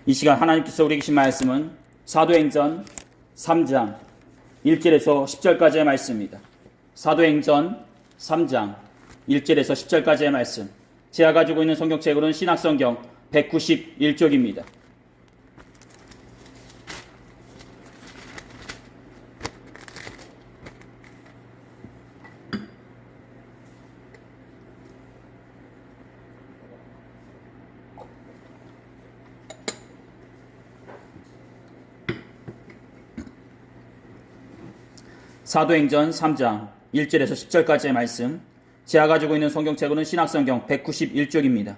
이 시간 하나님께서 우리에게 주신 말씀은 사도행전 3장 1절에서 10절까지의 말씀입니다. 사도행전 3장 1절에서 10절까지의 말씀. 제가 가지고 있는 성경책으로는 신약성경 191쪽입니다. 사도행전 3장 1절에서 10절까지의 말씀. 제가 가지고 있는 성경책으로는 신약성경 191쪽입니다.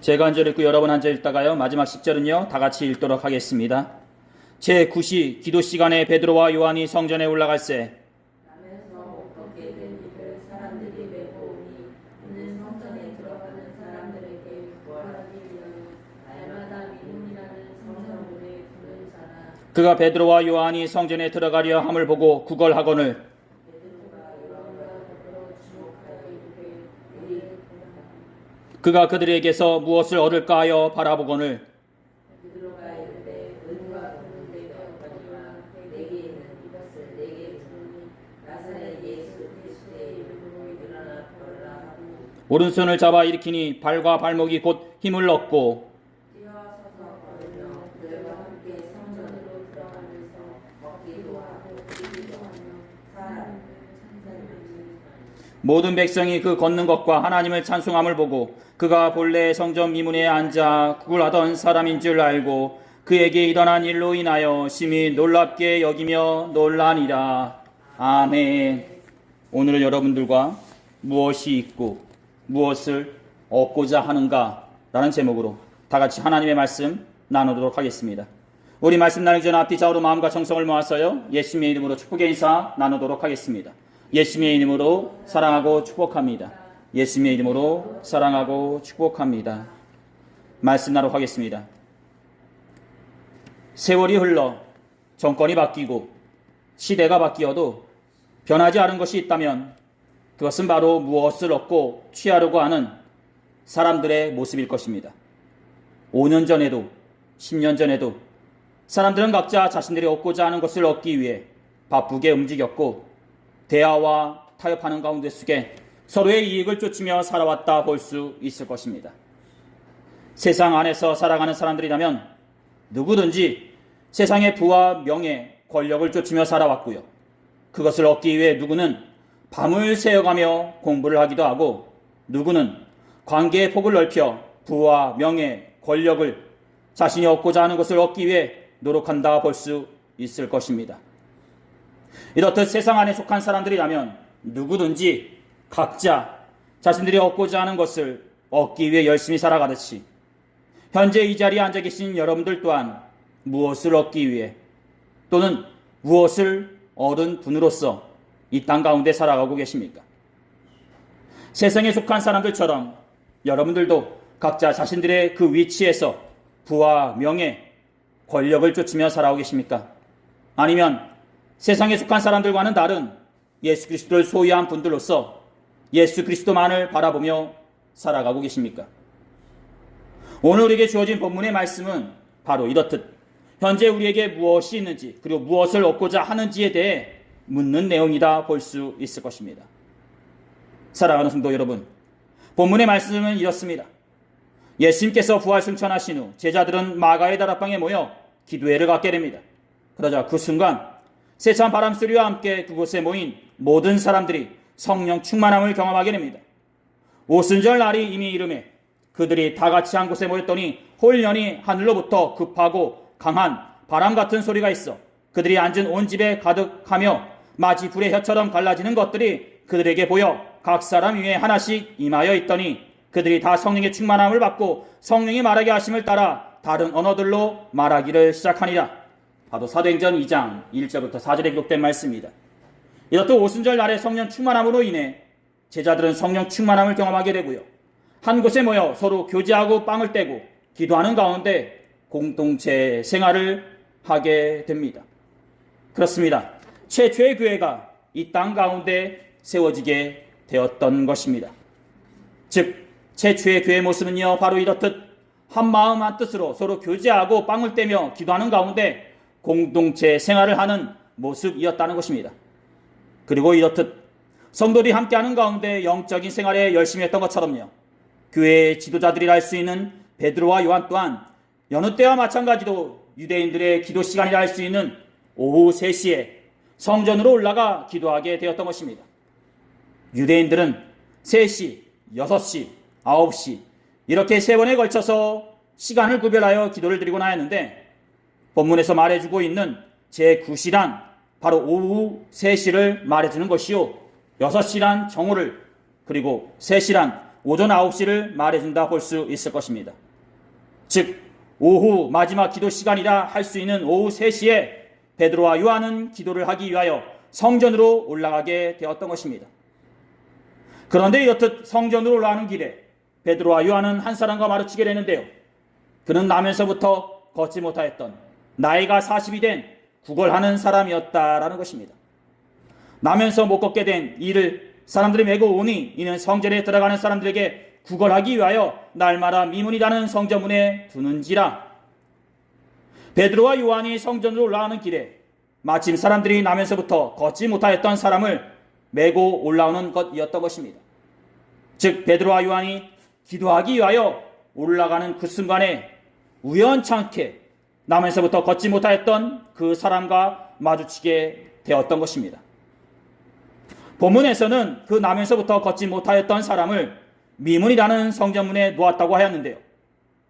제가 한 절 읽고 여러분 한 절 읽다가요, 마지막 10절은요 다 같이 읽도록 하겠습니다. 제9시 기도 시간에 베드로와 요한이 성전에 올라갈새 그가 베드로와 요한이 성전에 들어가려 함을 보고 구걸하거늘 그가 그들에게서 무엇을 얻을까 하여 바라보거늘 오른손을 잡아 일으키니 발과 발목이 곧 힘을 얻고 모든 백성이 그 걷는 것과 하나님을 찬송함을 보고 그가 본래 성전 미문에 앉아 구걸하던 사람인 줄 알고 그에게 일어난 일로 인하여 심히 놀랍게 여기며 놀라니라. 아멘. 오늘은 여러분들과 무엇이 있고 무엇을 얻고자 하는가 라는 제목으로 다 같이 하나님의 말씀 나누도록 하겠습니다. 우리 말씀 나누기 전 앞뒤 좌우로 마음과 정성을 모아서요 예수님의 이름으로 축복의 인사 나누도록 하겠습니다. 예수님의 이름으로 사랑하고 축복합니다. 예수님의 이름으로 사랑하고 축복합니다. 말씀 나누도록 하겠습니다. 세월이 흘러 정권이 바뀌고 시대가 바뀌어도 변하지 않은 것이 있다면 그것은 바로 무엇을 얻고 취하려고 하는 사람들의 모습일 것입니다. 5년 전에도 10년 전에도 사람들은 각자 자신들이 얻고자 하는 것을 얻기 위해 바쁘게 움직였고 대화와 타협하는 가운데 속에 서로의 이익을 쫓으며 살아왔다 볼 수 있을 것입니다. 세상 안에서 살아가는 사람들이라면 누구든지 세상의 부와 명예, 권력을 쫓으며 살아왔고요. 그것을 얻기 위해 누구는 밤을 새어가며 공부를 하기도 하고 누구는 관계의 폭을 넓혀 부와 명예, 권력을 자신이 얻고자 하는 것을 얻기 위해 노력한다 볼 수 있을 것입니다. 이렇듯 세상 안에 속한 사람들이라면 누구든지 각자 자신들이 얻고자 하는 것을 얻기 위해 열심히 살아가듯이 현재 이 자리에 앉아 계신 여러분들 또한 무엇을 얻기 위해 또는 무엇을 얻은 분으로서 이 땅 가운데 살아가고 계십니까? 세상에 속한 사람들처럼 여러분들도 각자 자신들의 그 위치에서 부와 명예, 권력을 쫓으며 살아오고 계십니까? 아니면 세상에 속한 사람들과는 다른 예수 그리스도를 소유한 분들로서 예수 그리스도만을 바라보며 살아가고 계십니까? 오늘 우리에게 주어진 본문의 말씀은 바로 이렇듯 현재 우리에게 무엇이 있는지 그리고 무엇을 얻고자 하는지에 대해 묻는 내용이다 볼 수 있을 것입니다. 사랑하는 성도 여러분, 본문의 말씀은 이렇습니다. 예수님께서 부활 승천하신 후 제자들은 마가의 다락방에 모여 기도회를 갖게 됩니다. 그러자 그 순간 세찬 바람소리와 함께 그곳에 모인 모든 사람들이 성령 충만함을 경험하게 됩니다. 오순절 날이 이미 이르매 그들이 다 같이 한 곳에 모였더니 홀연히 하늘로부터 급하고 강한 바람 같은 소리가 있어 그들이 앉은 온 집에 가득하며 마치 불의 혀처럼 갈라지는 것들이 그들에게 보여 각 사람 위에 하나씩 임하여 있더니 그들이 다 성령의 충만함을 받고 성령이 말하게 하심을 따라 다른 언어들로 말하기를 시작하니라. 바로 사도행전 2장 1절부터 4절에 기록된 말씀입니다. 이렇듯 오순절 날의 성령 충만함으로 인해 제자들은 성령 충만함을 경험하게 되고요. 한 곳에 모여 서로 교제하고 빵을 떼고 기도하는 가운데 공동체 생활을 하게 됩니다. 그렇습니다. 최초의 교회가 이 땅 가운데 세워지게 되었던 것입니다. 즉 최초의 교회의 모습은요, 바로 이렇듯 한 마음 한 뜻으로 서로 교제하고 빵을 떼며 기도하는 가운데 공동체 생활을 하는 모습이었다는 것입니다. 그리고 이렇듯 성도들이 함께하는 가운데 영적인 생활에 열심히 했던 것처럼요, 교회의 지도자들이라 할 수 있는 베드로와 요한 또한 여느 때와 마찬가지로 유대인들의 기도 시간이라 할 수 있는 오후 3시에 성전으로 올라가 기도하게 되었던 것입니다. 유대인들은 3시, 6시, 9시 이렇게 3번에 걸쳐서 시간을 구별하여 기도를 드리곤 하였는데, 본문에서 말해주고 있는 제9시란 바로 오후 3시를 말해주는 것이요, 6시란 정오를, 그리고 3시란 오전 9시를 말해준다 볼 수 있을 것입니다. 즉 오후 마지막 기도 시간이라 할 수 있는 오후 3시에 베드로와 요한은 기도를 하기 위하여 성전으로 올라가게 되었던 것입니다. 그런데 이렇듯 성전으로 올라가는 길에 베드로와 요한은 한 사람과 마주치게 되는데요, 그는 나면서부터 걷지 못하였던 나이가 40이 된 구걸하는 사람이었다라는 것입니다. 나면서 못 걷게 된 이를 사람들이 메고 오니 이는 성전에 들어가는 사람들에게 구걸하기 위하여 날마다 미문이라는 성전문에 두는지라. 베드로와 요한이 성전으로 올라가는 길에 마침 사람들이 나면서부터 걷지 못하였던 사람을 메고 올라오는 것이었던 것입니다. 즉 베드로와 요한이 기도하기 위하여 올라가는 그 순간에 우연찮게 나면서부터 걷지 못하였던 그 사람과 마주치게 되었던 것입니다. 본문에서는 그 나면서부터 걷지 못하였던 사람을 미문이라는 성전문에 놓았다고 하였는데요,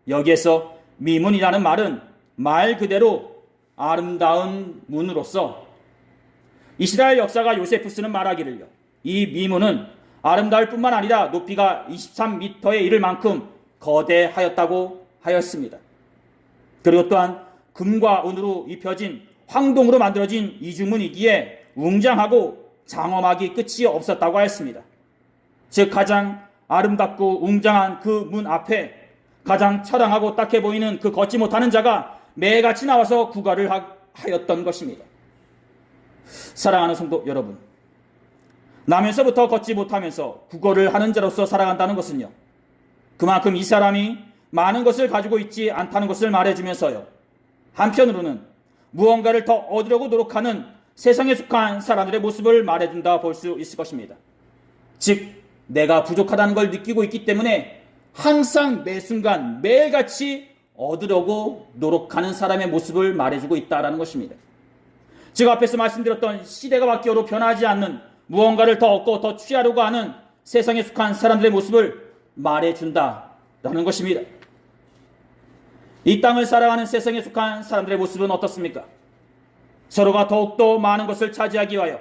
여기에서 미문이라는 말은 말 그대로 아름다운 문으로서 이스라엘 역사가 요세푸스는 말하기를요, 이 미문은 아름다울 뿐만 아니라 높이가 23m에 이를 만큼 거대하였다고 하였습니다. 그리고 또한 금과 은으로 입혀진 황동으로 만들어진 이중문이기에 웅장하고 장엄하기 끝이 없었다고 하였습니다. 즉 가장 아름답고 웅장한 그 문 앞에 가장 처량하고 딱해 보이는 그 걷지 못하는 자가 매같이 나와서 구걸을 하였던 것입니다. 사랑하는 성도 여러분, 나면서부터 걷지 못하면서 구걸을 하는 자로서 살아간다는 것은요, 그만큼 이 사람이 많은 것을 가지고 있지 않다는 것을 말해주면서요, 한편으로는 무언가를 더 얻으려고 노력하는 세상에 속한 사람들의 모습을 말해준다 볼 수 있을 것입니다. 즉 내가 부족하다는 걸 느끼고 있기 때문에 항상 매 순간 매일같이 얻으려고 노력하는 사람의 모습을 말해주고 있다는 것입니다. 제가 앞에서 말씀드렸던 시대가 바뀌어도 변하지 않는 무언가를 더 얻고 더 취하려고 하는 세상에 속한 사람들의 모습을 말해준다라는 것입니다. 이 땅을 살아가는 세상에 속한 사람들의 모습은 어떻습니까? 서로가 더욱더 많은 것을 차지하기 위하여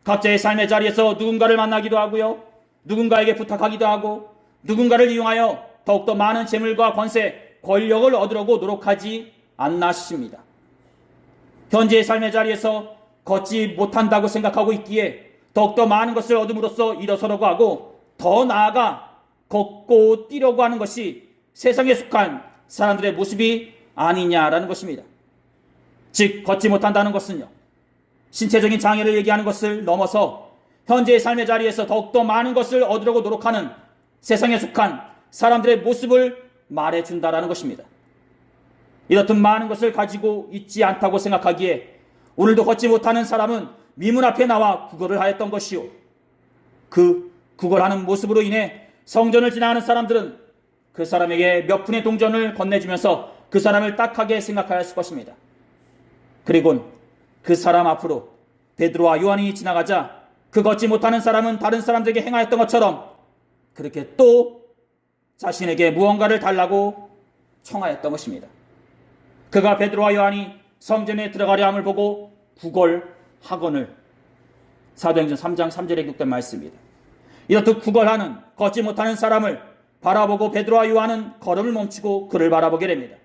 각자의 삶의 자리에서 누군가를 만나기도 하고요, 누군가에게 부탁하기도 하고 누군가를 이용하여 더욱더 많은 재물과 권세, 권력을 얻으려고 노력하지 않나 싶습니다. 현재의 삶의 자리에서 걷지 못한다고 생각하고 있기에 더욱더 많은 것을 얻음으로써 일어서려고 하고 더 나아가 걷고 뛰려고 하는 것이 세상에 속한 사람들의 모습이 아니냐라는 것입니다. 즉 걷지 못한다는 것은요, 신체적인 장애를 얘기하는 것을 넘어서 현재의 삶의 자리에서 더욱더 많은 것을 얻으려고 노력하는 세상에 속한 사람들의 모습을 말해준다라는 것입니다. 이렇듯 많은 것을 가지고 있지 않다고 생각하기에 오늘도 걷지 못하는 사람은 미문 앞에 나와 구걸을 하였던 것이요, 그 구걸하는 모습으로 인해 성전을 지나가는 사람들은 그 사람에게 몇 푼의 동전을 건네주면서 그 사람을 딱하게 생각하였을 것입니다. 그리고 그 사람 앞으로 베드로와 요한이 지나가자 그 걷지 못하는 사람은 다른 사람들에게 행하였던 것처럼 그렇게 또 자신에게 무언가를 달라고 청하였던 것입니다. 그가 베드로와 요한이 성전에 들어가려 함을 보고 구걸하거늘, 사도행전 3장 3절에 기록된 말씀입니다. 이렇듯 구걸하는 걷지 못하는 사람을 바라보고 베드로와 요한은 걸음을 멈추고 그를 바라보게 됩니다.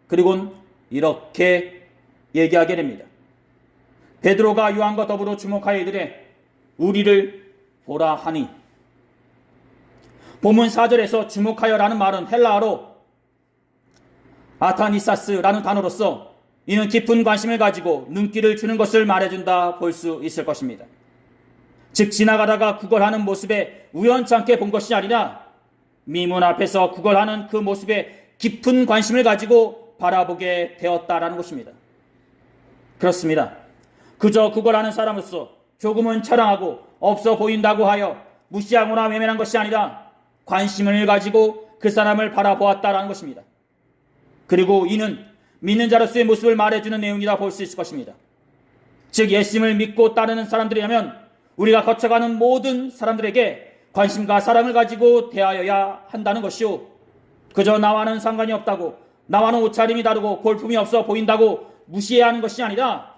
그리고 이렇게 얘기하게 됩니다. 베드로가 요한과 더불어 주목하여 이르되 우리를 보라 하니. 본문 4절에서 주목하여라는 말은 헬라어로 아타니사스라는 단어로서 이는 깊은 관심을 가지고 눈길을 주는 것을 말해준다 볼 수 있을 것입니다. 즉 지나가다가 구걸하는 모습에 우연찮게 본 것이 아니라 미문 앞에서 구걸하는 그 모습에 깊은 관심을 가지고 바라보게 되었다라는 것입니다. 그렇습니다. 그저 구걸하는 사람으로서 조금은 처량하고 없어 보인다고 하여 무시하거나 외면한 것이 아니라 관심을 가지고 그 사람을 바라보았다라는 것입니다. 그리고 이는 믿는 자로서의 모습을 말해주는 내용이라 볼 수 있을 것입니다. 즉 예수님을 믿고 따르는 사람들이라면 우리가 거쳐가는 모든 사람들에게 관심과 사랑을 가지고 대하여야 한다는 것이요, 그저 나와는 상관이 없다고, 나와는 옷차림이 다르고 볼품이 없어 보인다고 무시해야 하는 것이 아니라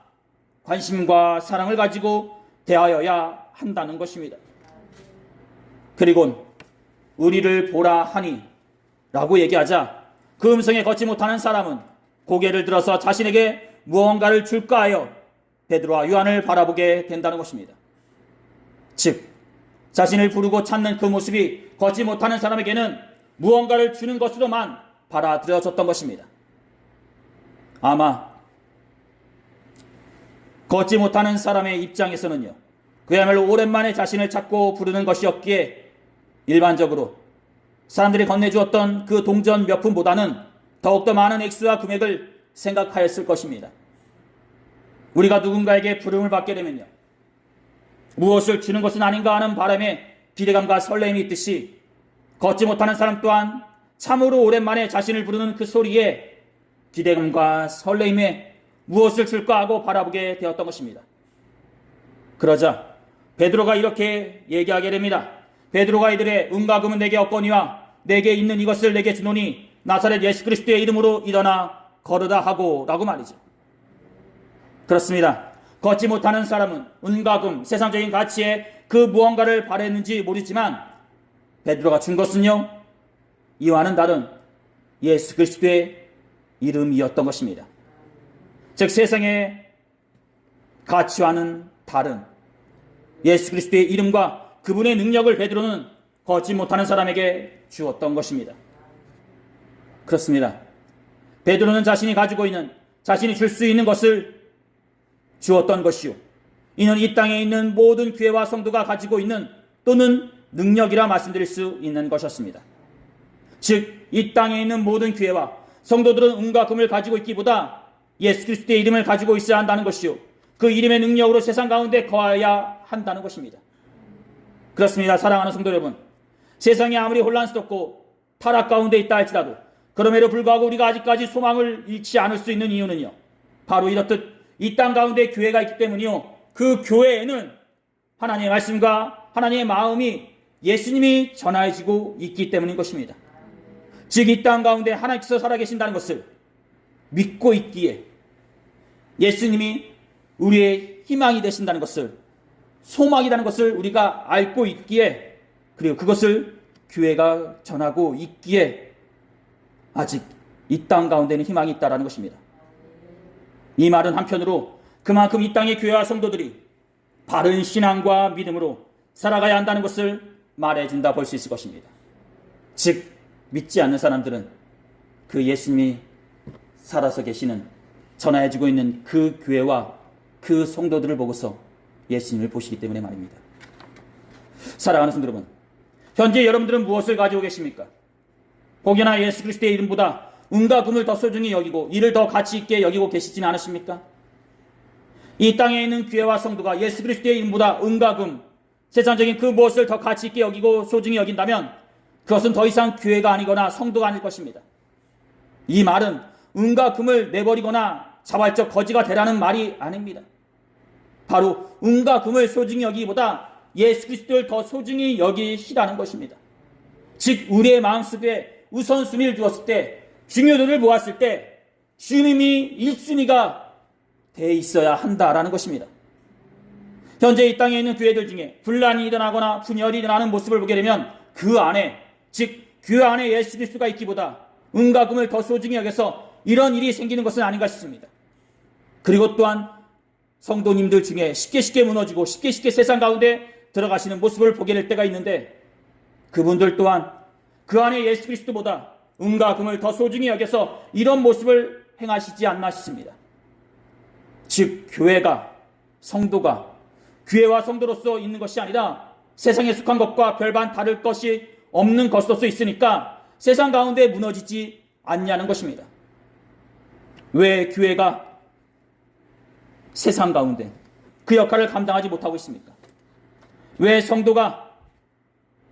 관심과 사랑을 가지고 대하여야 한다는 것입니다. 그리고 우리를 보라 하니 라고 얘기하자 그 음성에 걷지 못하는 사람은 고개를 들어서 자신에게 무언가를 줄까 하여 베드로와 요한을 바라보게 된다는 것입니다. 즉 자신을 부르고 찾는 그 모습이 걷지 못하는 사람에게는 무언가를 주는 것으로만 받아들여졌던 것입니다. 아마 걷지 못하는 사람의 입장에서는요, 그야말로 오랜만에 자신을 찾고 부르는 것이었기에 일반적으로 사람들이 건네주었던 그 동전 몇 푼보다는 더욱더 많은 액수와 금액을 생각하였을 것입니다. 우리가 누군가에게 부름을 받게 되면요, 무엇을 주는 것은 아닌가 하는 바람에 기대감과 설렘이 있듯이 걷지 못하는 사람 또한 참으로 오랜만에 자신을 부르는 그 소리에 기대감과 설렘에 무엇을 줄까 하고 바라보게 되었던 것입니다. 그러자 베드로가 이렇게 얘기하게 됩니다. 베드로가 이들의 은과 금은 내게 없거니와 내게 있는 이것을 내게 주노니 나사렛 예수 그리스도의 이름으로 일어나 걸으라 하고 라고 말이죠. 그렇습니다. 걷지 못하는 사람은 은과 금, 세상적인 가치에 그 무언가를 바랬는지 모르지만 베드로가 준 것은요, 이와는 다른 예수 그리스도의 이름이었던 것입니다. 즉 세상의 가치와는 다른 예수 그리스도의 이름과 그분의 능력을 베드로는 걷지 못하는 사람에게 주었던 것입니다. 그렇습니다. 베드로는 자신이 가지고 있는, 자신이 줄 수 있는 것을 주었던 것이요, 이는 이 땅에 있는 모든 교회와 성도가 가지고 있는 또는 능력이라 말씀드릴 수 있는 것이었습니다. 즉 이 땅에 있는 모든 교회와 성도들은 은과 금을 가지고 있기보다 예수 그리스도의 이름을 가지고 있어야 한다는 것이요, 그 이름의 능력으로 세상 가운데 거하여야 한다는 것입니다. 그렇습니다. 사랑하는 성도 여러분, 세상이 아무리 혼란스럽고 타락 가운데 있다 할지라도 그럼에도 불구하고 우리가 아직까지 소망을 잃지 않을 수 있는 이유는요, 바로 이렇듯 이 땅 가운데 교회가 있기 때문이요, 그 교회에는 하나님의 말씀과 하나님의 마음이 예수님이 전해지고 있기 때문인 것입니다. 즉 이 땅 가운데 하나님께서 살아계신다는 것을 믿고 있기에 예수님이 우리의 희망이 되신다는 것을, 소망이라는 것을 우리가 알고 있기에, 그리고 그것을 교회가 전하고 있기에 아직 이 땅 가운데는 희망이 있다는 것입니다. 이 말은 한편으로 그만큼 이 땅의 교회와 성도들이 바른 신앙과 믿음으로 살아가야 한다는 것을 말해준다 볼 수 있을 것입니다. 즉 믿지 않는 사람들은 그 예수님이 살아서 계시는, 전해지고 있는 그 교회와 그 성도들을 보고서 예수님을 보시기 때문에 말입니다. 사랑하는 성도 여러분, 현재 여러분들은 무엇을 가지고 계십니까? 혹여나 예수 그리스도의 이름보다 은과 금을 더 소중히 여기고 이를 더 가치 있게 여기고 계시지는 않으십니까? 이 땅에 있는 교회와 성도가 예수 그리스도의 이름보다 은과 금, 세상적인 그 무엇을 더 가치 있게 여기고 소중히 여긴다면 그것은 더 이상 교회가 아니거나 성도가 아닐 것입니다. 이 말은 은과 금을 내버리거나 자발적 거지가 되라는 말이 아닙니다. 바로 은과 금을 소중히 여기기보다 예수 그리스도를 더 소중히 여기시라는 것입니다. 즉 우리의 마음속에 우선순위를 두었을 때, 중요도를 보았을 때 주님이 1순위가 돼 있어야 한다라는 것입니다. 현재 이 땅에 있는 교회들 중에 분란이 일어나거나 분열이 일어나는 모습을 보게 되면 그 안에, 즉 그 안에 예수 그리스도가 있기보다 은과 금을 더 소중히 여겨서 이런 일이 생기는 것은 아닌가 싶습니다. 그리고 또한 성도님들 중에 쉽게 무너지고 쉽게 세상 가운데 들어가시는 모습을 보게 될 때가 있는데, 그분들 또한 그 안에 예수 그리스도보다 은과 금을 더 소중히 여겨서 이런 모습을 행하시지 않나 싶습니다. 즉 교회가, 성도가 교회와 성도로서 있는 것이 아니라 세상에 속한 것과 별반 다를 것이 없는 것으로서 있으니까 세상 가운데 무너지지 않냐는 것입니다. 왜 교회가 세상 가운데 그 역할을 감당하지 못하고 있습니까? 왜 성도가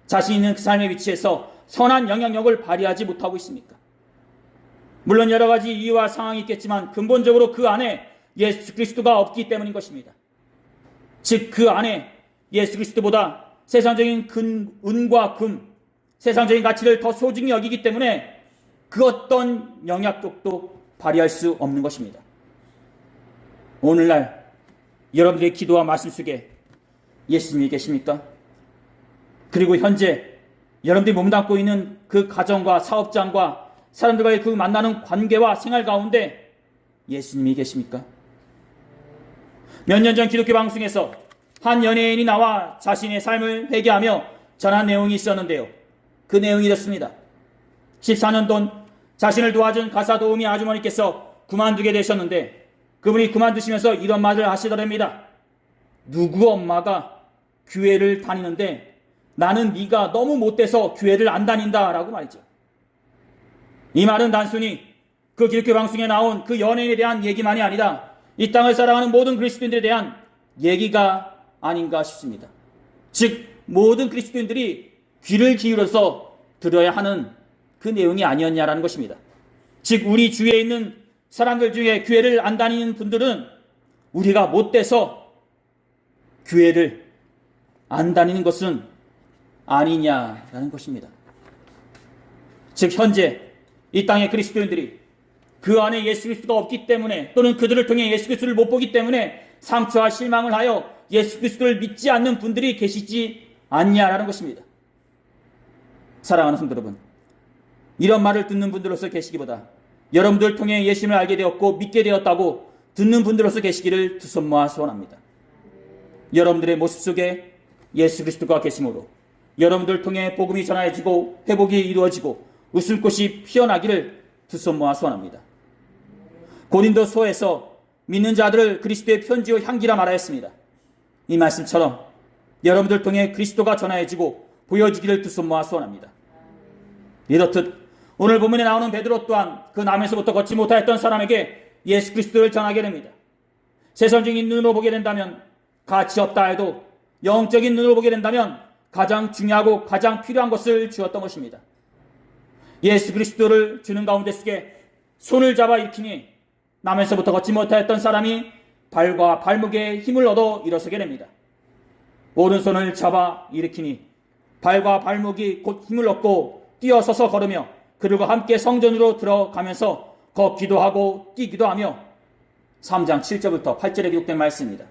자신 있는 그 삶의 위치에서 선한 영향력을 발휘하지 못하고 있습니까? 물론 여러 가지 이유와 상황이 있겠지만 근본적으로 그 안에 예수 그리스도가 없기 때문인 것입니다. 즉 그 안에 예수 그리스도보다 세상적인 은과 금, 세상적인 가치를 더 소중히 여기기 때문에 그 어떤 영향력도 발휘할 수 없는 것입니다. 오늘날 여러분들의 기도와 말씀 속에 예수님이 계십니까? 그리고 현재 여러분들이 몸담고 있는 그 가정과 사업장과 사람들과의 그 만나는 관계와 생활 가운데 예수님이 계십니까? 몇 년 전 기독교 방송에서 한 연예인이 나와 자신의 삶을 회개하며 전한 내용이 있었는데요. 그 내용이 이렇습니다. 14년 전 자신을 도와준 가사 도우미 아주머니께서 그만두게 되셨는데 그분이 그만두시면서 이런 말을 하시더랍니다. 누구 엄마가 교회를 다니는데 나는 네가 너무 못돼서 교회를 안 다닌다라고 말이죠. 이 말은 단순히 그 기독교 방송에 나온 그 연예인에 대한 얘기만이 아니라 이 땅을 살아가는 모든 그리스도인들에 대한 얘기가 아닌가 싶습니다. 즉 모든 그리스도인들이 귀를 기울여서 들어야 하는 그 내용이 아니었냐라는 것입니다. 즉 우리 주위에 있는 사람들 중에 교회를 안 다니는 분들은 우리가 못돼서 교회를 안 다니는 것은 아니냐라는 것입니다. 즉 현재 이 땅의 그리스도인들이 그 안에 예수 그리스도가 없기 때문에 또는 그들을 통해 예수 그리스도를 못 보기 때문에 상처와 실망을 하여 예수 그리스도를 믿지 않는 분들이 계시지 않냐라는 것입니다. 사랑하는 성도 여러분, 이런 말을 듣는 분들로서 계시기보다 여러분들 통해 예수님을 알게 되었고 믿게 되었다고 듣는 분들로서 계시기를 두 손 모아 소원합니다. 여러분들의 모습 속에 예수 그리스도가 계심으로 여러분들 통해 복음이 전해지고 회복이 이루어지고 웃음꽃이 피어나기를 두 손 모아 소원합니다. 고린도서에서 믿는 자들을 그리스도의 편지요 향기라 말하였습니다. 이 말씀처럼 여러분들 통해 그리스도가 전해지고 보여지기를 두 손 모아 소원합니다. 이렇듯 오늘 본문에 나오는 베드로 또한 그 남에서부터 걷지 못하였던 사람에게 예수 그리스도를 전하게 됩니다. 세상적인 눈으로 보게 된다면 가치 없다 해도 영적인 눈으로 보게 된다면 가장 중요하고 가장 필요한 것을 주었던 것입니다. 예수 그리스도를 주는 가운데 속에 손을 잡아 일으키니 남에서부터 걷지 못하였던 사람이 발과 발목에 힘을 얻어 일어서게 됩니다. 오른손을 잡아 일으키니 발과 발목이 곧 힘을 얻고 뛰어서서 걸으며 그들과 함께 성전으로 들어가면서 걷기도 하고 뛰기도 하며 3장 7절부터 8절에 기록된 말씀입니다.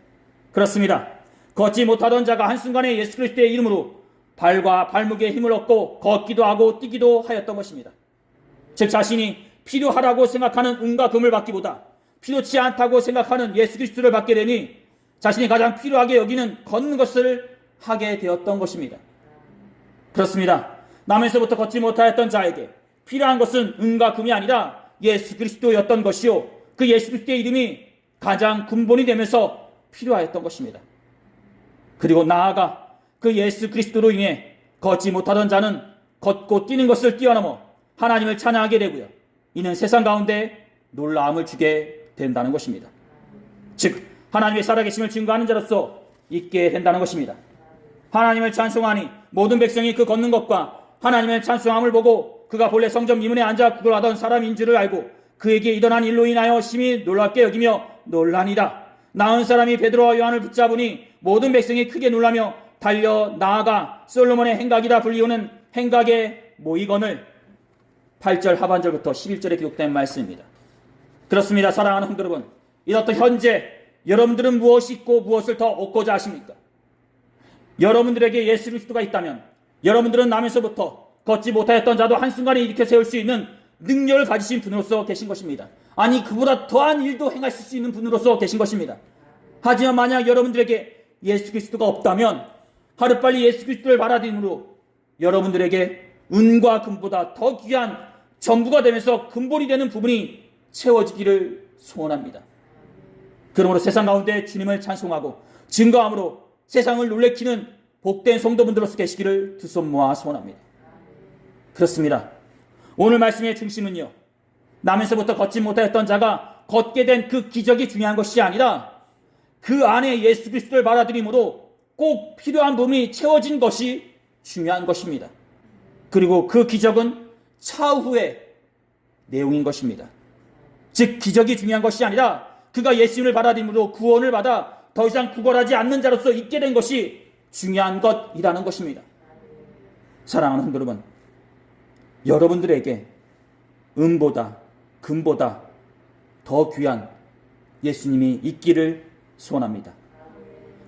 그렇습니다. 걷지 못하던 자가 한순간에 예수 그리스도의 이름으로 발과 발목에 힘을 얻고 걷기도 하고 뛰기도 하였던 것입니다. 즉 자신이 필요하다고 생각하는 은과 금을 받기보다 필요치 않다고 생각하는 예수 그리스도를 받게 되니 자신이 가장 필요하게 여기는 걷는 것을 하게 되었던 것입니다. 그렇습니다. 남에서부터 걷지 못하였던 자에게 필요한 것은 은과 금이 아니라 예수 그리스도였던 것이요 그 예수 그리스도의 이름이 가장 근본이 되면서 필요하였던 것입니다. 그리고 나아가 그 예수 그리스도로 인해 걷지 못하던 자는 걷고 뛰는 것을 뛰어넘어 하나님을 찬양하게 되고요. 이는 세상 가운데 놀라움을 주게 된다는 것입니다. 즉 하나님의 살아계심을 증거하는 자로서 있게 된다는 것입니다. 하나님을 찬송하니 모든 백성이 그 걷는 것과 하나님의 찬송함을 보고 그가 본래 성전 미문에 앉아 구걸하던 사람인 줄을 알고 그에게 일어난 일로 인하여 심히 놀랍게 여기며 놀라니라. 나은 사람이 베드로와 요한을 붙잡으니 모든 백성이 크게 놀라며 달려 나아가 솔로몬의 행각이라 불리우는 행각에 모이거늘. 8절 하반절부터 11절에 기록된 말씀입니다. 그렇습니다. 사랑하는 성도 여러분, 이렇듯 현재 여러분들은 무엇이 있고 무엇을 더 얻고자 하십니까? 여러분들에게 예수 그리스도가 있다면 여러분들은 남에서부터 걷지 못하였던 자도 한순간에 일으켜 세울 수 있는 능력을 가지신 분으로서 계신 것입니다. 아니 그보다 더한 일도 행하실 수 있는 분으로서 계신 것입니다. 하지만 만약 여러분들에게 예수 그리스도가 없다면 하루빨리 예수 그리스도를 받아들임으로 여러분들에게 은과 금보다 더 귀한 전부가 되면서 근본이 되는 부분이 채워지기를 소원합니다. 그러므로 세상 가운데 주님을 찬송하고 증거함으로 세상을 놀래키는 복된 성도분들로서 계시기를 두 손 모아 소원합니다. 그렇습니다. 오늘 말씀의 중심은요, 나면서부터 걷지 못하였던 자가 걷게 된 그 기적이 중요한 것이 아니라 그 안에 예수 그리스도를 받아들임으로 꼭 필요한 부분이 채워진 것이 중요한 것입니다. 그리고 그 기적은 차후의 내용인 것입니다. 즉 기적이 중요한 것이 아니라 그가 예수님을 받아들임으로 구원을 받아 더 이상 구걸하지 않는 자로서 있게 된 것이 중요한 것이라는 것입니다. 사랑하는 성도 여러분, 여러분들에게 은보다 금보다 더 귀한 예수님이 있기를 소원합니다.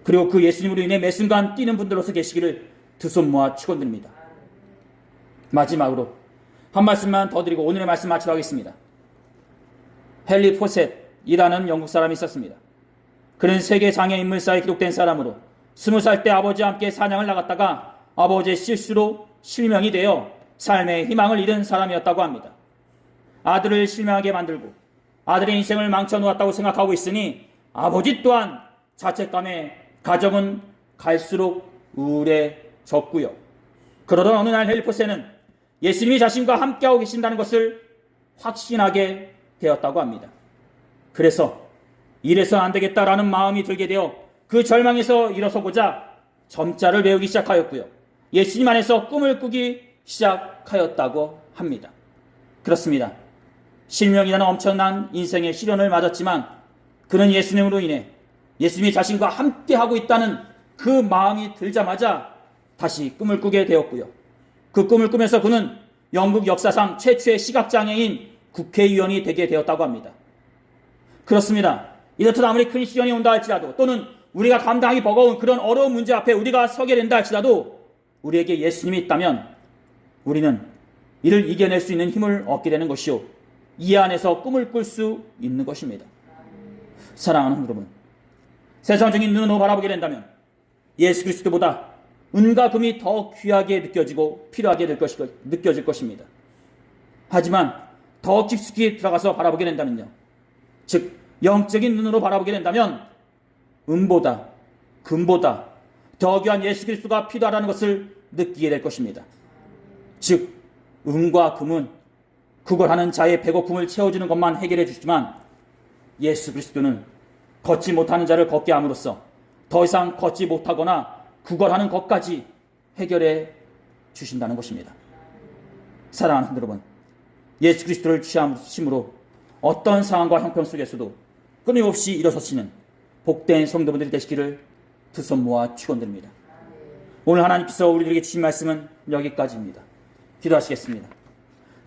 그리고 그 예수님으로 인해 매 순간 뛰는 분들로서 계시기를 두 손 모아 축원드립니다. 마지막으로 한 말씀만 더 드리고 오늘의 말씀 마치도록 하겠습니다. 헨리 포셋이라는 영국 사람이 있었습니다. 그는 세계 장애 인물사에 기록된 사람으로 20살 때 아버지와 함께 사냥을 나갔다가 아버지의 실수로 실명이 되어 삶의 희망을 잃은 사람이었다고 합니다. 아들을 실명하게 만들고 아들의 인생을 망쳐놓았다고 생각하고 있으니 아버지 또한 자책감에 가정은 갈수록 우울해졌고요. 그러던 어느 날 헨리 포셋은 예수님이 자신과 함께하고 계신다는 것을 확신하게 되었다고 합니다. 그래서 이래서 안 되겠다라는 마음이 들게 되어 그 절망에서 일어서고자 점자를 배우기 시작하였고요. 예수님 안에서 꿈을 꾸기 시작하였다고 합니다. 그렇습니다. 실명이라는 엄청난 인생의 시련을 맞았지만 그는 예수님으로 인해 예수님이 자신과 함께하고 있다는 그 마음이 들자마자 다시 꿈을 꾸게 되었고요. 그 꿈을 꾸면서 그는 영국 역사상 최초의 시각장애인 국회의원이 되게 되었다고 합니다. 그렇습니다. 이렇듯 아무리 큰 시련이 온다 할지라도 또는 우리가 감당하기 버거운 그런 어려운 문제 앞에 우리가 서게 된다 할지라도 우리에게 예수님이 있다면 우리는 이를 이겨낼 수 있는 힘을 얻게 되는 것이요, 이 안에서 꿈을 꿀 수 있는 것입니다. 사랑하는 여러분, 세상적인 눈으로 바라보게 된다면 예수 그리스도보다 은과 금이 더 귀하게 느껴지고 필요하게 느껴질 것입니다. 하지만 더 깊숙이 들어가서 바라보게 된다면요, 즉 영적인 눈으로 바라보게 된다면 은보다 금보다 더 귀한 예수 그리스도가 필요하다는 것을 느끼게 될 것입니다. 즉 은과 금은 구걸하는 자의 배고픔을 채워주는 것만 해결해 주지만 예수 그리스도는 걷지 못하는 자를 걷게 함으로써 더 이상 걷지 못하거나 구걸하는 것까지 해결해 주신다는 것입니다. 사랑하는 여러분, 예수 그리스도를 취함으로 어떤 상황과 형편 속에서도 끊임없이 일어서시는 복된 성도분들이 되시기를 두 손 모아 축원드립니다. 오늘 하나님께서 우리들에게 주신 말씀은 여기까지입니다. 기도하시겠습니다.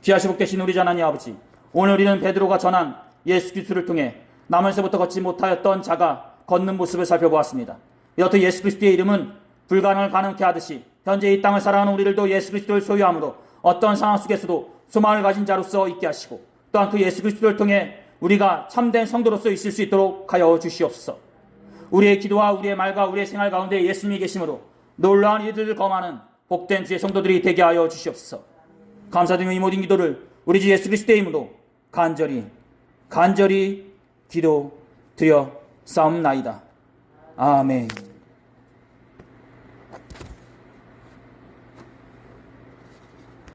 귀하시 복되신 우리 하나님 아버지, 오늘 우리는 베드로가 전한 예수 그리스도를 통해 나면서부터 걷지 못하였던 자가 걷는 모습을 살펴보았습니다. 이렇듯 예수 그리스도의 이름은 불가능을 가능케 하듯이 현재 이 땅을 살아가는 우리들도 예수 그리스도를 소유함으로 어떤 상황 속에서도 소망을 가진 자로서 있게 하시고 또한 그 예수 그리스도를 통해 우리가 참된 성도로서 있을 수 있도록 하여 주시옵소서. 우리의 기도와 우리의 말과 우리의 생활 가운데 예수님이 계심으로 놀라운 일들을 검하는 복된 주의 성도들이 되게 하여 주시옵소서. 감사드리며 이 모든 기도를 우리 주 예수 그리스도의 이름으로 간절히 기도 드려 싸움나이다. 아멘.